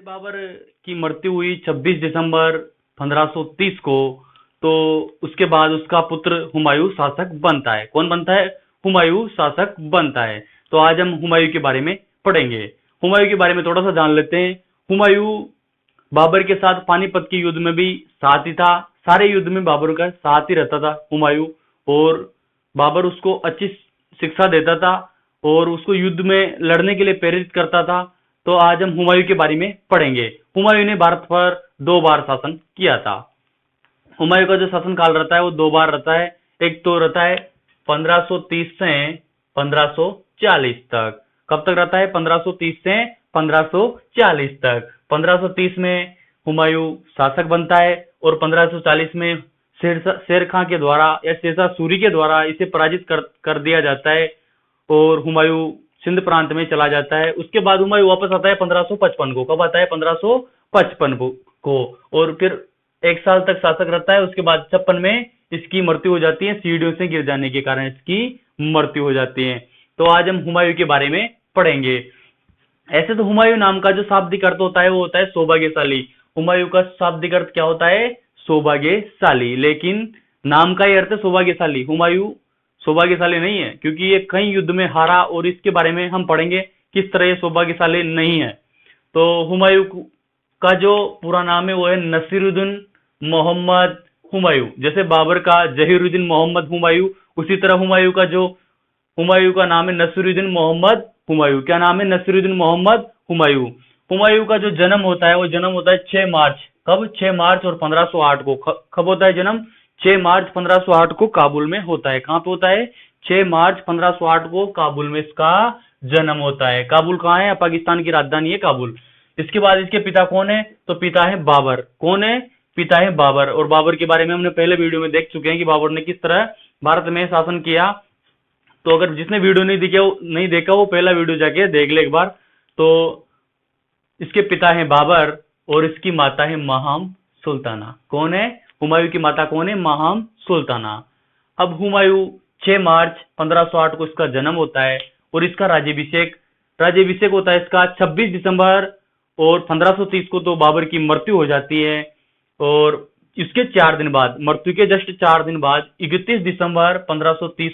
बाबर की मृत्यु हुई 26 दिसंबर 1530 को। तो उसके बाद उसका पुत्र हुमायूं शासक बनता है। कौन बनता है? हुमायूं शासक बनता है। तो आज हम हुमायूं के बारे में पढ़ेंगे। हुमायूं के बारे में थोड़ा सा जान लेते हैं। हुमायूं बाबर के साथ पानीपत के युद्ध में भी साथ ही था। सारे युद्ध में बाबर का साथ ही रहता था हुमायूं, और बाबर उसको अच्छी शिक्षा देता था और उसको युद्ध में लड़ने के लिए प्रेरित करता था। तो आज हम हुमायूं के बारे में पढ़ेंगे। हुमायूं ने भारत पर 2 बार शासन किया था। हुमायूं का जो शासन काल रहता है वो 2 बार रहता है। एक तो रहता है 1530 से 1540 तक। कब तक रहता है? 1530 से 1540 तक। 1530 में हुमायूं शासक बनता है और 1540 में शेर खां के द्वारा या शेरशाह सूरी के द्वारा इसे पराजित कर दिया जाता है और हुमायूं सिंध प्रांत में चला जाता है। उसके बाद हुमायूं वापस आता है 1555 को। कब आता है? 1555 को। और फिर 1 साल तक शासक रहता है। उसके बाद 56 में इसकी मृत्यु हो जाती है। सीढ़ियों से गिर जाने के कारण इसकी मृत्यु हो जाती है। तो आज हम हुमायूं के बारे में पढ़ेंगे। ऐसे तो हुमायूं नाम का जो शाब्दिक अर्थ होता है वो होता है सौभाग्यशाली। हुमायूं का शाब्दिक अर्थ क्या होता है? सौभाग्यशाली। लेकिन नाम का ही अर्थ है सौभाग्यशाली। हुमायूं सौभाग्यशाली नहीं है, क्योंकि ये कई युद्ध में हारा और इसके बारे में हम पढ़ेंगे किस तरह ये सौभाग्यशाली नहीं है। तो हुमायूं का जो पूरा नाम है वो है नसीरुद्दीन मोहम्मद हुमायूं। जैसे बाबर का जहीरुद्दीन मोहम्मद हुमायूं, उसी तरह हुमायूं का नाम है नसीरुद्दीन मोहम्मद हुमायूं। क्या नाम है? नसीरुद्दीन मोहम्मद हुमायूं। हुमायूं का जो जन्म होता है वो जन्म होता है 6 मार्च। कब? 6 मार्च और 1508 को। कब होता है जन्म? 6 मार्च 1508 को काबुल में होता है। कहां पे होता है? 6 मार्च 1508 को काबुल में इसका जन्म होता है। काबुल कहाँ है? पाकिस्तान की राजधानी है काबुल। इसके बाद इसके पिता कौन है? तो पिता है बाबर। कौन है? पिता है बाबर। और बाबर के बारे में हमने पहले वीडियो में देख चुके हैं कि बाबर ने किस तरह भारत में शासन किया। तो अगर जिसने वीडियो नहीं देखा वो पहला वीडियो जाके देख ले एक बार। तो इसके पिता है बाबर और इसकी माता है महाम सुल्ताना। कौन है? हुमायूं की माता कौन है? महाम सुल्ताना। अब हुमायूं 6 मार्च 1508 को इसका जन्म होता है और इसका राज्याभिषेक होता है इसका 26 दिसंबर और 1530 को तो बाबर की मृत्यु हो जाती है। और इसके 4 दिन बाद, मृत्यु के जस्ट 4 दिन बाद 31 दिसंबर 1530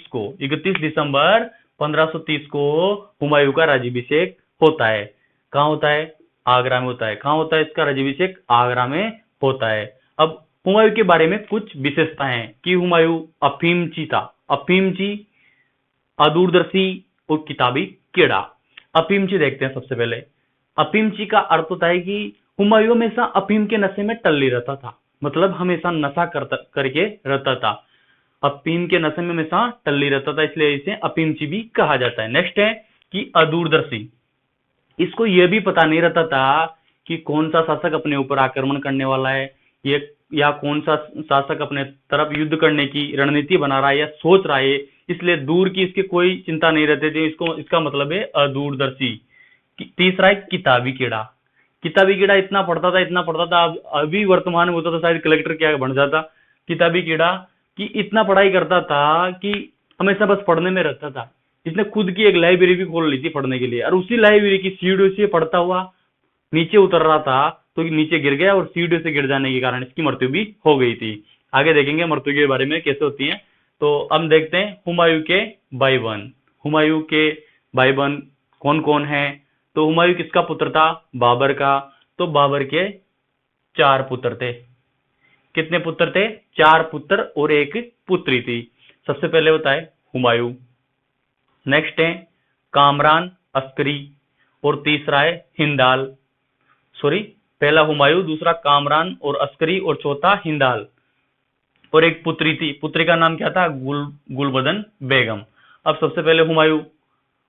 को हुमायूं का राज्याभिषेक होता है। कहाँ होता है? आगरा में होता है। कहाँ होता है इसका राज्याभिषेक? आगरा में होता है। अब हुमायूं के बारे में कुछ विशेषताएं कि हुमायूं अफीमची था। अफीमची, अदूरदर्शी और किताबी कीड़ा। अफीमची देखते हैं सबसे पहले। अफीमची का अर्थ होता है कि हुमायूं हमेशा अफीम के नशे में टल्ली रहता था। मतलब हमेशा नशा करके रहता था। अफीम के नशे में हमेशा टल्ली रहता था, इसलिए इसे अफीमची भी कहा जाता है। नेक्स्ट है कि अदूरदर्शी। इसको यह भी पता नहीं रहता था कि कौन सा शासक अपने ऊपर आक्रमण करने वाला है, ये या कौन सा शासक अपने तरफ युद्ध करने की रणनीति बना रहा है या सोच रहा है। इसलिए दूर की इसकी कोई चिंता नहीं रहती थी। इसका मतलब है अदूरदर्शी। तीसरा है किताबी कीड़ा। किताबी कीड़ा इतना पढ़ता था, अभी वर्तमान में होता तो शायद कलेक्टर क्या बन जाता। किताबी कीड़ा कि इतना पढ़ाई करता था कि हमेशा बस पढ़ने में रहता था। इसने खुद की एक लाइब्रेरी भी खोल ली थी पढ़ने के लिए, और उसी लाइब्रेरी की सीढ़ियों से पढ़ता हुआ नीचे उतर रहा था तो नीचे गिर गया और सीढ़ियों से गिर जाने के कारण इसकी मृत्यु भी हो गई थी। आगे देखेंगे मृत्यु के बारे में कैसे होती है। तो अब देखते हैं हुमायूं के भाई बहन। हुमायूं के भाई बहन कौन कौन है? तो हुमायूं किसका पुत्र था? बाबर का। तो बाबर के 4 पुत्र थे। कितने पुत्र थे? 4 पुत्र और 1 पुत्री थी। सबसे पहले होता है हुमायूं, नेक्स्ट है कामरान अस्करी, और तीसरा है हिंदाल। पहला हुमायूं, दूसरा कामरान और अस्करी, और चौथा हिंदाल। और एक पुत्री थी, पुत्री का नाम क्या था? गुलबदन बेगम। अब सबसे पहले हुमायूं,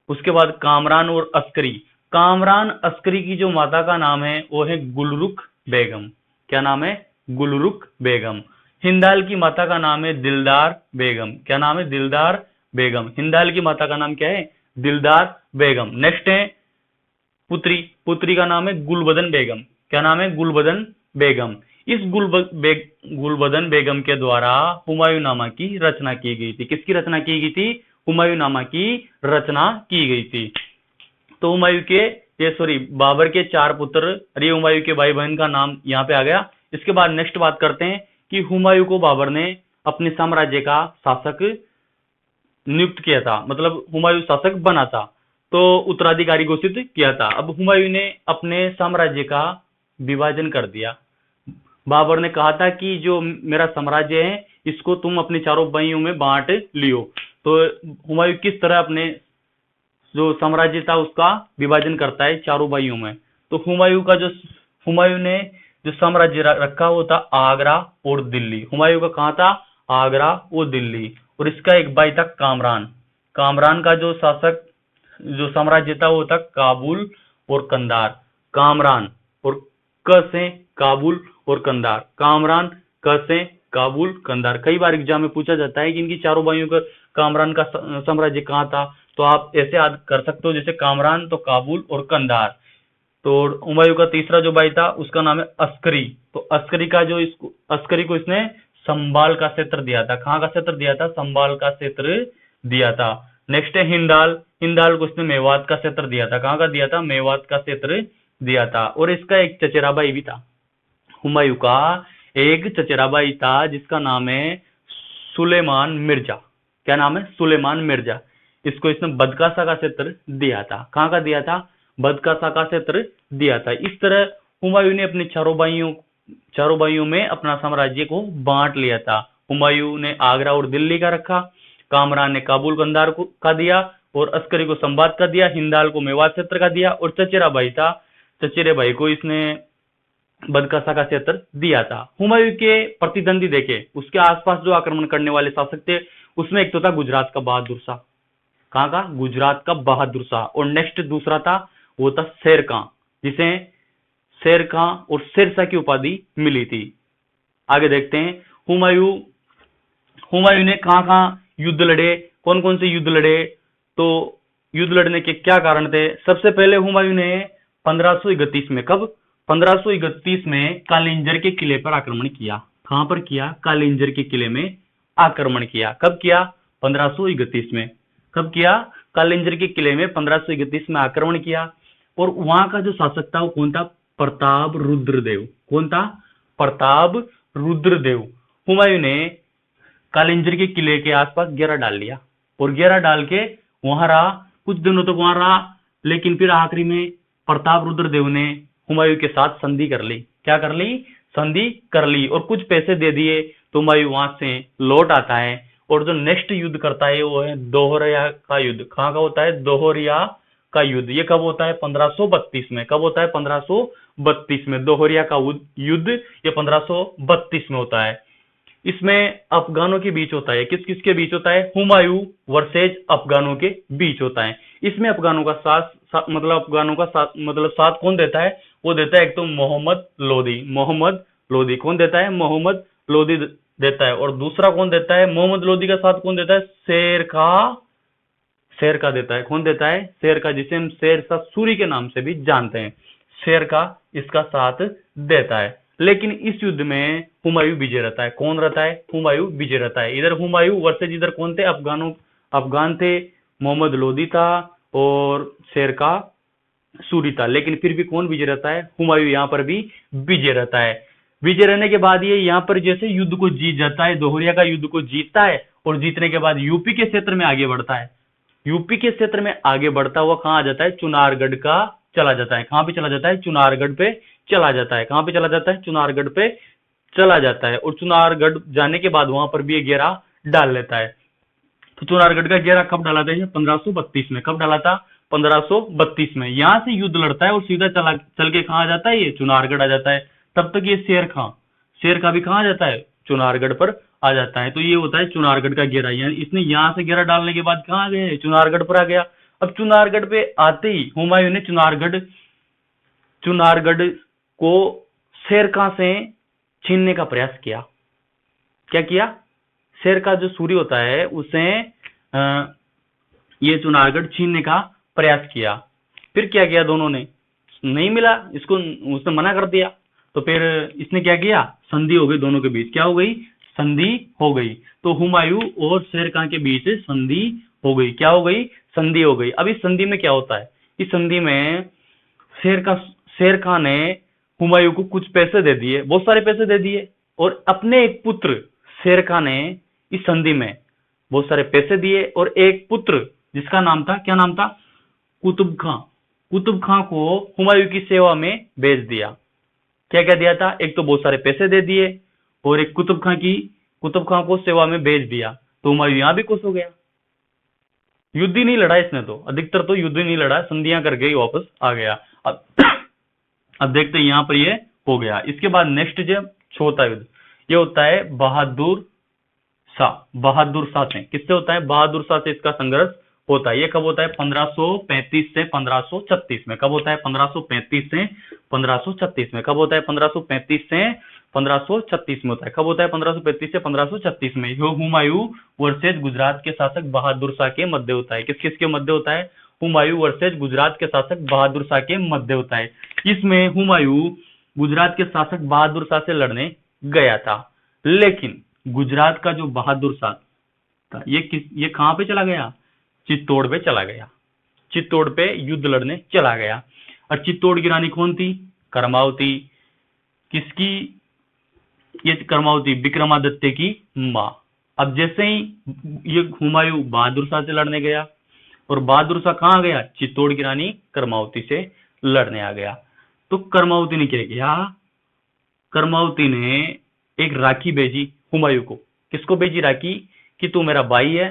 उसके बाद कामरान और अस्करी। कामरान अस्करी की जो माता का नाम है वो है गुलरुख बेगम। क्या नाम है? गुलरुख बेगम। हिंदाल की माता का नाम है दिलदार बेगम। क्या नाम है? दिलदार बेगम। हिंदाल की माता का नाम क्या है? दिलदार बेगम। नेक्स्ट है पुत्री का नाम है गुलबदन बेगम। क्या नाम है? गुलबदन बेगम। इस गुलबदन बेगम के द्वारा हुमायूंनामा की रचना की गई थी। किसकी रचना की गई थी? हुमायूंनामा की रचना की गई थी। तो हुमायूं के ये सॉरी बाबर के 4 पुत्र, अरे हुमायूं के भाई बहन का नाम यहाँ पे आ गया। इसके बाद नेक्स्ट बात करते हैं कि हुमायूं को बाबर ने अपने साम्राज्य का शासक नियुक्त किया था, मतलब हुमायूं शासक बना था, तो उत्तराधिकारी घोषित किया था। अब हुमायूं ने अपने साम्राज्य का विभाजन कर दिया। बाबर ने कहा था कि जो मेरा साम्राज्य है इसको तुम अपने चारों भाइयों में बांट लियो। तो हुमायूं किस तरह अपने जो साम्राज्य था उसका विभाजन करता है चारों भाइयों में। तो हुमायूं ने जो साम्राज्य रखा वो था आगरा और दिल्ली। हुमायूं का कहाँ था? आगरा और दिल्ली। और इसका एक भाई था कामरान। कामरान का जो शासक जो साम्राज्य था वो था काबुल और कंधार। कामरान और क से काबुल और कंधार, कामरान क से काबुल कंधार। कई बार एग्जाम में पूछा जाता है कि इनकी चारों भाइयों का कामरान का साम्राज्य कहाँ था, तो आप ऐसे याद कर सकते हो जैसे कामरान तो काबुल और कंधार। तो हुमायूं का तीसरा जो भाई था उसका नाम है अस्करी। तो अस्करी को इसने संभाल का क्षेत्र दिया था। कहाँ का क्षेत्र दिया था? संभाल का क्षेत्र दिया था। नेक्स्ट है हिंदाल। हिंदाल को इसने मेवात का क्षेत्र दिया था। कहाँ का दिया था? मेवात का क्षेत्र दिया था। और इसका एक चचेरा भाई भी था। हुमायूं का एक चचेरा भाई था जिसका नाम है सुलेमान मिर्जा। क्या नाम है? सुलेमान मिर्जा। इसको इसने बदकासा का क्षेत्र दिया था। कहाँ का दिया था? बदकासा का क्षेत्र दिया था। इस तरह हुमायूं ने अपने चारों भाइयों में अपना साम्राज्य को बांट लिया था। हुमायूं ने आगरा और दिल्ली का रखा, कामरान ने काबुल कंधार का दिया, और अस्करी को संभात का दिया, हिंदाल को मेवात क्षेत्र का दिया, और चचेरा भाई था, चचेरे भाई को इसने बदकासा का क्षेत्र दिया था। हुमायूं के प्रतिद्वंदी देखे, उसके आसपास जो आक्रमण करने वाले शासक थे उसमें एक तो था गुजरात का बहादुर शाह। कहाँ का? गुजरात का बहादुर शाह। और नेक्स्ट दूसरा था वो था शेर खां, जिसे शेर खां और शेरशाह की उपाधि मिली थी। आगे देखते हैं हुमायूं ने कहाँ कहाँ युद्ध लड़े, कौन कौन से युद्ध लड़े, तो युद्ध लड़ने के क्या कारण थे। सबसे पहले हुमायूं ने 1531 में, कब? 1531 में कालिंजर के किले पर आक्रमण किया। कहां पर किया? कालिंजर के किले में आक्रमण किया। कब किया? 1531 में। कब किया? कालिंजर के किले में 1531 में आक्रमण किया। और वहां का जो शासक था वो कौन था? प्रताप रुद्रदेव। कौन था? प्रताप रुद्रदेव। हुमायूं ने कालिंजर के किले के आसपास घेरा डाल लिया, और घेरा डाल के वहां रहा, कुछ दिनों तक वहां रहा, लेकिन फिर आखिरी में प्रताप रुद्रदेव ने हुमायूं के साथ संधि कर ली। क्या कर ली? संधि कर ली, और कुछ पैसे दे दिए, तो हुमायूं वहां से लौट आता है। और जो नेक्स्ट युद्ध करता है वो है दोहरिया का युद्ध। कहाँ का होता है? दोहरिया का युद्ध। ये कब होता है? 1532 में। कब होता है? 1532 में। दोहरिया का युद्ध ये 1532 में होता है। इसमें अफगानों के बीच होता है। किस किस के बीच होता है? हुमायूं वर्सेज अफगानों के बीच होता है। इसमें अफगानों का साथ कौन देता है? वो देता है एक तो मोहम्मद लोदी। मोहम्मद लोदी कौन देता है? मोहम्मद लोदी देता है। और दूसरा कौन देता है? मोहम्मद लोदी का साथ कौन देता है? शेर का देता है। कौन देता है? शेर का, जिसे हम शेरशाह सूरी के नाम से भी जानते हैं। शेर का इसका साथ देता है। लेकिन इस युद्ध में हुमायूं विजय रहता है। कौन रहता है? हुमायूं विजय रहता है। इधर हुमायूं वर्सेज इधर कौन थे? अफगान थे, मोहम्मद लोदी था और शेर का सूरी था। लेकिन फिर भी कौन विजय रहता है? हुमायूं यहाँ पर भी विजय रहता है। विजय रहने के बाद ये यहाँ पर जैसे युद्ध को जीत जाता है, दोहरिया का युद्ध को जीतता है, और जीतने के बाद यूपी के क्षेत्र में आगे बढ़ता है। यूपी के क्षेत्र में आगे बढ़ता हुआ कहाँ आ जाता है? चुनारगढ़ का चला जाता है। कहाँ पे चला जाता है? चुनारगढ़ पे चला जाता है। कहाँ पे चला जाता है? चुनारगढ़ पे चला जाता है। और चुनारगढ़ जाने के बाद वहां पर भी ये घेरा डाल लेता है। तो चुनारगढ़ का घेरा कब डाला था? 1532 में। कब डाला था? 1532 में। यहां से युद्ध लड़ता है और सीधा चल के कहाँ आ जाता है? ये चुनारगढ़ आ जाता है। तब तक ये शेर खां भी कहाँ आ जाता है? चुनारगढ़ पर आ जाता है। तो ये होता है चुनारगढ़ का घेरा। यानी इसने यहाँ से घेरा डालने के बाद कहाँ आ गए? चुनारगढ़ पर आ गया। अब चुनारगढ़ पे आते ही हुमायूं ने चुनारगढ़ को शेर खां से छीनने का प्रयास किया। क्या किया? शेर का जो सूरी होता है उसे ये चुनारगढ़ छीनने का प्रयास किया। फिर क्या किया? दोनों ने नहीं मिला इसको, उसने मना कर दिया। तो फिर इसने क्या किया? संधि हो गई दोनों के बीच। क्या हो गई? संधि हो गई। तो हुमायूं और शेर खां के बीच संधि हो गई। क्या हो गई? संधि हो गई। अब इस संधि में क्या होता है? इस संधि में शेर खान ने हुमायूं को कुछ पैसे दे दिए, बहुत सारे पैसे दे दिए, और अपने एक पुत्र शेर खान ने इस संधि में बहुत सारे पैसे दिए, और एक पुत्र जिसका नाम था, क्या नाम था, कुतुब खां, कुतुब खां को हुमायूं की सेवा में भेज दिया। क्या क्या दिया था, एक तो बहुत सारे पैसे दे दिए, और एक कुतुब खां को सेवा में भेज दिया। तो हुमायूं यहां भी खुश हो गया। युद्ध ही नहीं लड़ा इसने, तो अधिकतर तो युद्ध ही नहीं लड़ा, संधियां करके ही वापस आ गया। अब देखते हैं, यहां पर ये हो गया। इसके बाद नेक्स्ट जो चौथा युद्ध, ये होता है बहादुर शाह से। किससे होता है, बहादुर शाह से इसका संघर्ष होता है। ये कब होता है, 1535 से 1536 में। कब होता है, 1535 से 1536 में। कब होता है, 1535 से 1536 में होता है। कब होता है, 1535 से 1536 में। यो हुमायूं वर्सेज गुजरात के शासक बहादुर शाह के मध्य होता है। किस किस के मध्य होता है, हुमायूं वर्सेज गुजरात के शासक बहादुर शाह के मध्य होता है। इसमें हुमायूं गुजरात के शासक बहादुर शाह से लड़ने गया था, लेकिन गुजरात का जो बहादुर शाह था, ये कहां पे चला गया, चित्तौड़ पे चला गया। चित्तौड़ पे युद्ध लड़ने चला गया। और चित्तौड़ की रानी कौन थी, करमावती। किसकी, ये करमावती विक्रमादित्य की मां। अब जैसे ही ये हुमायूं बहादुर शाह से लड़ने गया, और बहादुर शाह कहां गया, चित्तौड़ की रानी करमावती से लड़ने आ गया। तो करमावती ने क्या किया, करमावती ने एक राखी भेजी हुमायूं को। किसको भेजी, राखी, कि तू मेरा भाई है।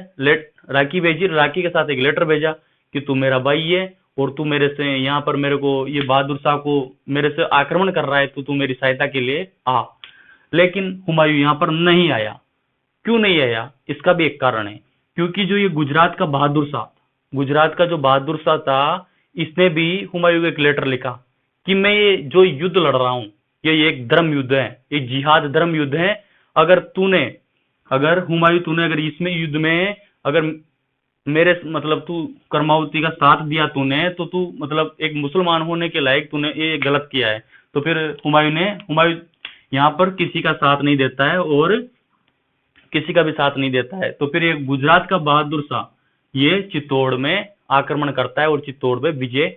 राखी भेजी, राखी के साथ एक लेटर भेजा कि तू मेरा भाई है, और तू मेरे से यहाँ पर मेरे को, ये बहादुर शाह को मेरे से आक्रमण कर रहा है, तो तू मेरी सहायता के लिए आ। लेकिन हुमायूं यहाँ पर नहीं आया। क्यों नहीं आया, इसका भी एक कारण है। क्योंकि जो ये गुजरात का जो बहादुर शाह था, इसने भी हुमायूं को एक लेटर लिखा कि मैं ये जो युद्ध लड़ रहा हूं, ये एक धर्म युद्ध है, ये जिहाद धर्म युद्ध है। अगर हुमायूं तूने अगर इसमें युद्ध में अगर मेरे मतलब तू करमावती का साथ दिया तूने, तो तू मतलब एक मुसलमान होने के लायक तूने ये गलत किया है। तो फिर हुमायूं यहाँ पर किसी का साथ नहीं देता है, और किसी का भी साथ नहीं देता है। तो फिर ये गुजरात का बहादुर शाह ये चित्तौड़ में आक्रमण करता है, और चित्तौड़ में विजय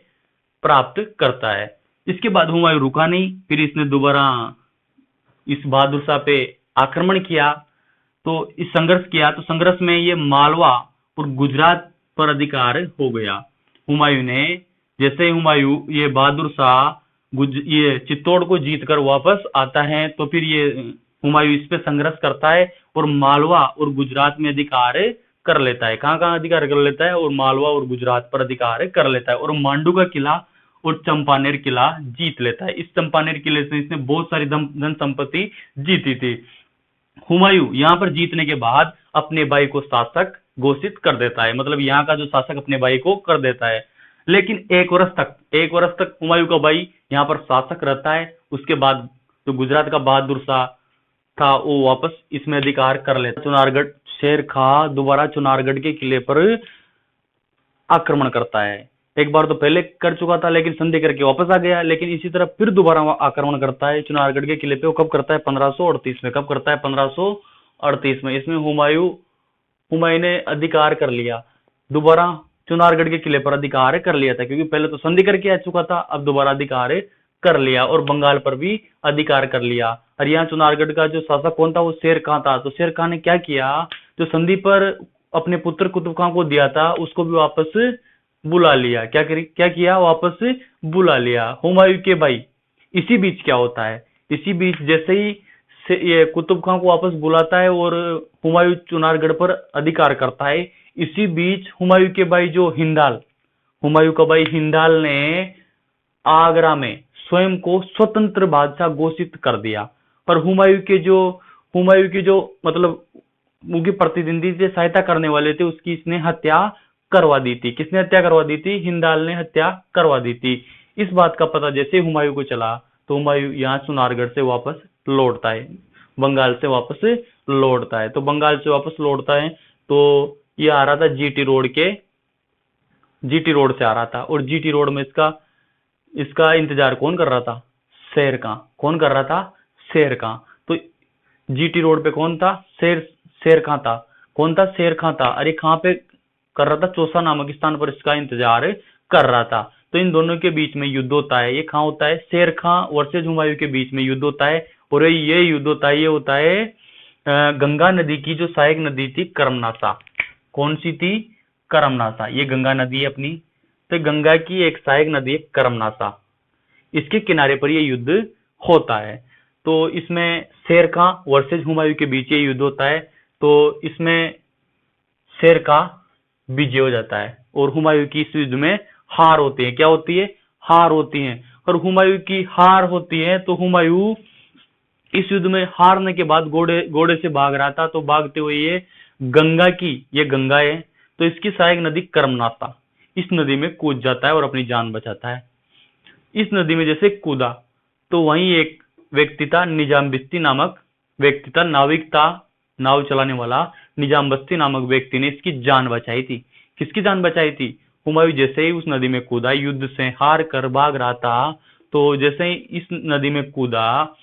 प्राप्त करता है। इसके बाद हुमायूं रुका नहीं, फिर इसने दोबारा इस बहादुर शाह पे आक्रमण किया, तो इस संघर्ष किया। तो संघर्ष में ये मालवा और गुजरात पर अधिकार हो गया। हुमायूं ने, जैसे हुमायूं ये बहादुर शाह ये चित्तौड़ को जीतकर वापस आता है, तो फिर ये हुमायूं इस पे संघर्ष करता है, और मालवा और गुजरात में अधिकार कर लेता है। कहां कहां अधिकार कर लेता है, और मालवा और गुजरात पर अधिकार कर लेता है, और मांडू का किला और चंपानेर किला जीत लेता है। इस चंपानेर किले से इसने बहुत सारी धन संपत्ति जीती थी। हुमायूं यहाँ पर जीतने के बाद अपने भाई को शासक घोषित कर देता है, मतलब यहाँ का जो शासक अपने भाई को कर देता है। लेकिन एक वर्ष तक हुमायूं का भाई यहाँ पर शासक रहता है। उसके बाद जो गुजरात का बहादुर शाह था, वो वापस इसमें अधिकार कर लेता है। चुनारगढ़, शेर खां दोबारा चुनारगढ़ के किले पर आक्रमण करता है। एक बार तो पहले कर चुका था, लेकिन संधि करके वापस आ गया। लेकिन इसी तरह फिर दोबारा आक्रमण करता है चुनारगढ़ के किले पे। वो कब करता है, 1538 में। कब करता है, 1538 में। इसमें हुमायूं ने अधिकार कर लिया, दोबारा चुनारगढ़ के किले पर अधिकार कर लिया था, क्योंकि पहले तो संधि करके आ चुका था, अब दोबारा अधिकार कर लिया, और बंगाल पर भी अधिकार कर लिया। और यहाँ चुनारगढ़ का जो शासक कौन था, वो शेर खां था। तो शेर खां ने क्या किया, जो संधि पर अपने पुत्र कुतुब खां को दिया था, उसको भी वापस बुला लिया। क्या किया, वापस बुला लिया हुमायूं के भाई। इसी बीच क्या होता है, इसी बीच जैसे ही ये कुतुब खां को वापस बुलाता है और हुमायूं चुनारगढ़ पर अधिकार करता है, इसी बीच हुमायूं के भाई जो हुमायूं का भाई हिंदाल ने आगरा में स्वयं को स्वतंत्र बादशाह घोषित कर दिया। पर हुमायूं के जो मतलब उनके प्रतिद्वंदी से सहायता करने वाले थे, उसकी इसने हत्या करवा दी थी। किसने हत्या करवा दी थी, हिंदाल ने हत्या करवा दी थी। इस बात का पता जैसे हुमायूं को चला, तो हुमायूं यहाँ चुनारगढ़ से वापस लौटता है, बंगाल से वापस लौटता है। तो बंगाल से वापस लौटता है, तो ये आ रहा था जीटी रोड से आ रहा था, और जीटी रोड में इसका इंतजार कौन कर रहा था, शेर खां। कौन कर रहा था, शेर खां। तो जीटी रोड पे कौन था, शेर खां था। कौन था, शेर खां था। अरे कहां पे कर रहा था, चौसा नामक स्थान पर इसका इंतजार कर रहा था। तो इन दोनों के बीच में युद्ध होता है। ये कहाँ होता है? शेर खां वर्सेज हुमायूं के बीच में युद्ध होता है। और ये युद्ध होता है, ये होता है गंगा नदी की जो सहायक नदी थी कर्मनासा। कौन सी थी? कर्मनासा। ये गंगा नदी है अपनी, तो गंगा की एक सहायक नदी है कर्मनासा, इसके किनारे पर ये युद्ध होता है। तो इसमें शेर खां वर्सेज हुमायूं के बीच ये युद्ध होता है। तो इसमें शेर का विजय हो जाता है और हुमायूं की इस युद्ध में हार होती है। क्या होती है? हार होती है। और हुमायूं की हार होती है, तो हुमायूं इस युद्ध में हारने के बाद घोड़े से भाग रहा था। तो भागते हुए ये गंगा की, ये गंगा है तो इसकी सहायक नदी कर्मनासा, इस नदी में कूद जाता है और अपनी जान बचाता है। इस नदी में जैसे कूदा तो वहीं एक व्यक्ति था, निजाम बिस्ती नामक व्यक्ति था, नाविक था, नाव चलाने वाला निजाम बस्ती नामक व्यक्ति ने इसकी जान बचाई थी। किसकी जान बचाई थी? हुमायूं जैसे ही उस नदी में कूदा, युद्ध से हार कर भाग रहा था, तो जैसे ही इस नदी में कूदा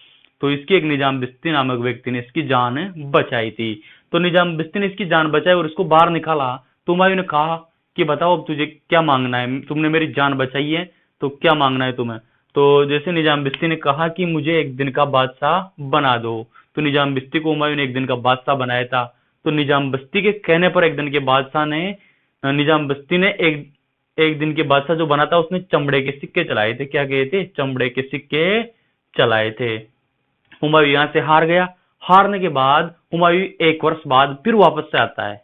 तो इसके एक निजाम बिस्ती नामक व्यक्ति ने इसकी जान बचाई थी। तो निजाम बिस्ती ने इसकी जान बचाई और इसको बाहर निकाला। तो हुमायूं ने कहा कि बताओ अब तुझे क्या मांगना है, तुमने मेरी जान बचाई है तो क्या मांगना है तुम्हें? तो जैसे निजाम बिस्ती ने कहा कि मुझे एक दिन का बादशाह बना दो, तो निजाम बिस्ती को हुमायूं ने एक दिन का बादशाह बनाया था। तो निजाम बस्ती के कहने पर एक दिन के बादशाह ने, निजाम बस्ती ने एक दिन के बादशाह जो बना था उसने चमड़े के सिक्के चलाए थे। क्या कहे थे? चमड़े के सिक्के चलाए थे। हुमायूं यहां से हार गया। हारने के बाद हुमायूं एक वर्ष बाद फिर वापस से आता है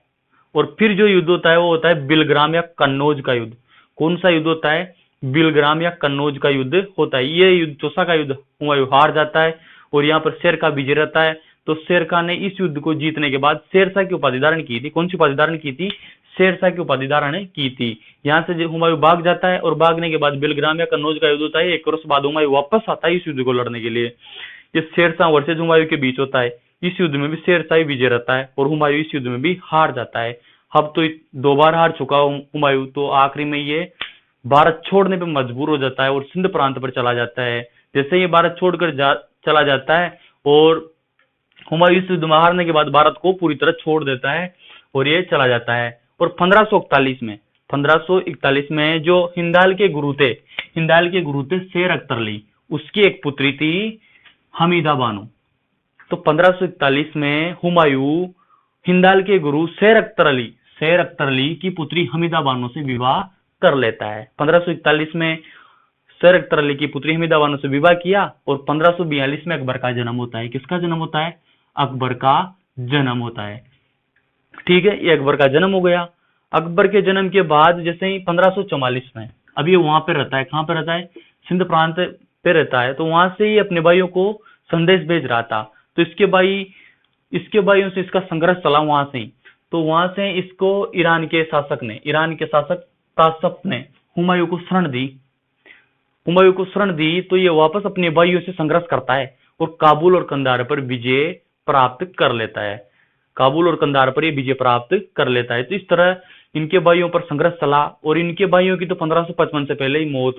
और फिर जो युद्ध होता है वो होता है बिलग्राम या कन्नौज का युद्ध। कौन सा युद्ध होता है? बिलग्राम या कन्नौज का युद्ध होता है। ये युद्ध चौसा का युद्ध हुमायूं हार जाता है और यहाँ पर शेर का विजय रहता है। तो शेर खां ने इस युद्ध को जीतने के बाद शेरशाह की उपाधि धारण की थी। कौन सी उपाधि धारण की थी? शेरशाह की उपाधि धारण की थी। यहाँ से हुमायूं भाग जाता है और भागने के बाद बिलग्राम या कन्नौज का युद्ध होता है। एक वर्ष बाद हुमायूं वापस आता है इस युद्ध को लड़ने के लिए। ये शेरशाह वर्सेज हुमायूं के बीच होता है। इस युद्ध में भी शेरशाह विजय रहता है और हुमायूं इस युद्ध में भी हार जाता है। अब तो 2 बार हार चुका हुमायूं, तो आखिरी में ये भारत छोड़ने पे मजबूर हो जाता है और सिंध प्रांत पर चला जाता है। जैसे ये भारत छोड़कर चला जाता है और हुमायूं इस युद्ध में हारने के बाद भारत को पूरी तरह छोड़ देता है और ये चला जाता है। और 1541 में जो हिंदाल के गुरु थे शेर अख्तर अली, उसकी एक पुत्री थी हमीदा बानो। तो 1541 में हुमायूं हिंदाल के गुरु शेर अख्तर अली की पुत्री हमीदा बानो से विवाह कर लेता है। 1541 में शेर अख्तर अली की पुत्री हमीदा बानो से विवाह किया और 1542 में अकबर का जन्म होता है। किसका जन्म होता है? अकबर का जन्म होता है। ठीक है, ये अकबर का जन्म हो गया। अकबर के जन्म के बाद जैसे ही 1544 में, अब ये वहां पे रहता है, कहां पे रहता है? सिंध प्रांत पे रहता है। तो वहां से ही अपने भाइयों को संदेश भेज रहा था। तो इसके भाइयों से इसका संघर्ष चला वहां से ही। तो वहां से इसको ईरान के शासक तासफ ने हुमायूं को शरण दी। तो ये वापस अपने भाइयों से संघर्ष करता है और काबुल और कंधार पर विजय प्राप्त कर लेता है। तो इस तरह इनके भाइयों पर संघर्ष चला और इनके भाइयों की तो 1555 से पहले ही मौत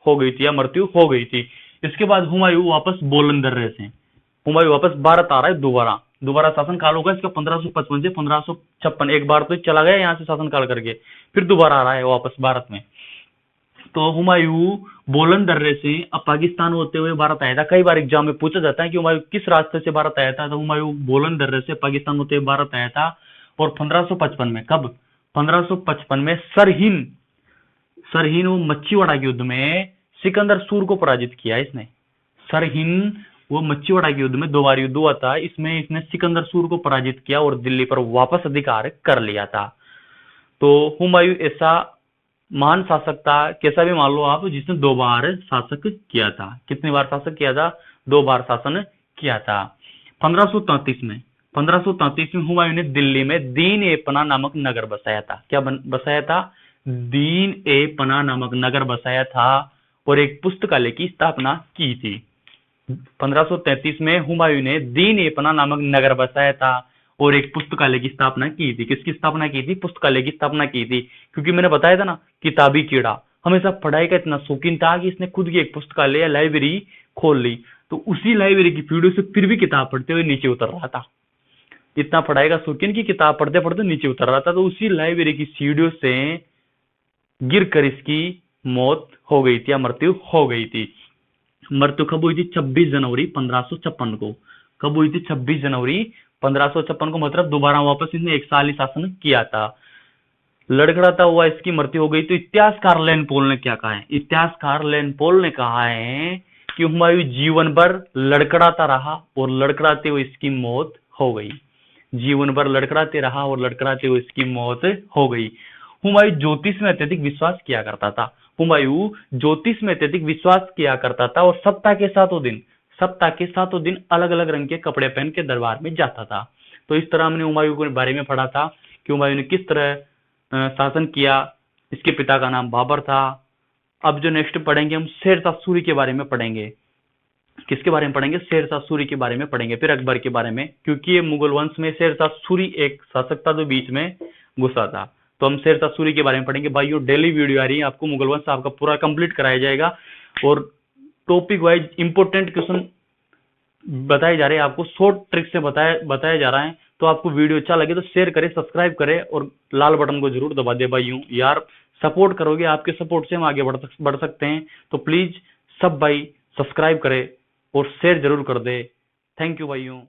हो गई थी या मृत्यु हो गई थी। इसके बाद हुमायूं वापस बोलन दर्रे से वापस भारत आ रहा है। दोबारा शासन काल होगा इसका 1555 से 1556। एक बार तो चला गया यहाँ से शासन काल करके, फिर दोबारा आ रहा है वापस भारत में। तो हुमायूं बोलन दर्रे से अब पाकिस्तान होते हुए भारत आया था। कई बार एग्जाम में पूछा जाता है कि हुमायूं किस रास्ते से भारत आया था। तो हुमायूं बोलन दर्रे से पाकिस्तान होते हुए भारत आया था। और 1555 में, कब? 1555 में सरहिंद वो मच्छीवाड़ा के युद्ध में सिकंदर सूर को पराजित किया इसने। सरहिंद वो मच्छीवाड़ा के युद्ध में 2 बार युद्ध हुआ था, इसमें इसने सिकंदर सूर को पराजित किया और दिल्ली पर वापस अधिकार कर लिया था। तो हुमायूं ऐसा महान शासक था, कैसा भी मान लो आप, जिसने 2 बार शासक किया था। कितनी बार शासक किया था? 2 बार शासन किया था। 1533 में हुमायूं ने दिल्ली में दीन ए पनाह नामक नगर बसाया था। क्या बसाया था? दीन ए पनाह नामक नगर बसाया था और एक पुस्तकालय की स्थापना की थी। 1533 में हुमायूं ने दीन ए पनाह नामक नगर बसाया था और एक पुस्तकालय की स्थापना की थी। किसकी स्थापना की थी? पुस्तकालय की स्थापना की थी। क्योंकि मैंने बताया था ना, किताबी कीड़ा हमेशा पढ़ाई का इतना शौकीन था कि इसने खुद की एक पुस्तकालय या लाइब्रेरी खोल ली। तो उसी लाइब्रेरी की पीढ़ी से फिर भी किताब पढ़ते हुए नीचे उतर रहा था। इतना पढ़ाई का शौकीन की किताब पढ़ते पढ़ते नीचे उतर रहा था। तो उसी लाइब्रेरी की सीढ़ियों से गिरकर इसकी मौत हो गई थी या मृत्यु हो गई थी। मृत्यु कब हुई थी? 26 जनवरी 1556 को। कब हुई थी? 26 जनवरी 1556 को, मतलब दोबारा वापस इसने 1 साल ही शासन किया था। लड़खड़ाता हुआ इसकी मृत्यु हो गई। तो इतिहासकार लेन पोल ने क्या कहा है? इतिहासकार लेन पोल ने कहा है कि हुमायूं जीवन भर लड़खड़ाता रहा और लड़खड़ाते हुए इसकी मौत हो गई। जीवन भर लड़खड़ाते रहा और लड़खड़ाते हुए इसकी मौत हो गई। हुमायूं ज्योतिष में अत्यधिक विश्वास किया करता था। हुमायूं ज्योतिष में अत्यधिक विश्वास किया करता था और सप्ताह के सातों दिन अलग अलग रंग के कपड़े पहन के दरबार में जाता था। तो इस तरह हमने हुमायूं के बारे में पढ़ा था कि हुमायूं ने किस तरह शासन किया। इसके पिता का नाम बाबर था। अब जो नेक्स्ट पढ़ेंगे हम शेरशाह सूरी के बारे में पढ़ेंगे। किसके बारे में पढ़ेंगे? शेरशाह सूरी के बारे में पढ़ेंगे, फिर अकबर के बारे में, क्योंकि ये मुगल वंश में शेरशाह सूरी एक शासक था जो बीच में घुसा था। तो हम शेरशाह सूरी के बारे में पढ़ेंगे। भाइयों डेली वीडियो आ रही है, आपको मुगल वंश आपका पूरा कंप्लीट कराया जाएगा और टॉपिक वाइज इंपोर्टेंट क्वेश्चन बताए जा रहे हैं, आपको शॉर्ट ट्रिक से बताया जा रहा है। तो आपको वीडियो अच्छा लगे तो शेयर करें, सब्सक्राइब करें और लाल बटन को जरूर दबा दे भाइयों। यार सपोर्ट करोगे, आपके सपोर्ट से हम आगे बढ़ सकते हैं। तो प्लीज सब भाई सब्सक्राइब करें और शेयर जरूर कर दे। थैंक यू भाइयों।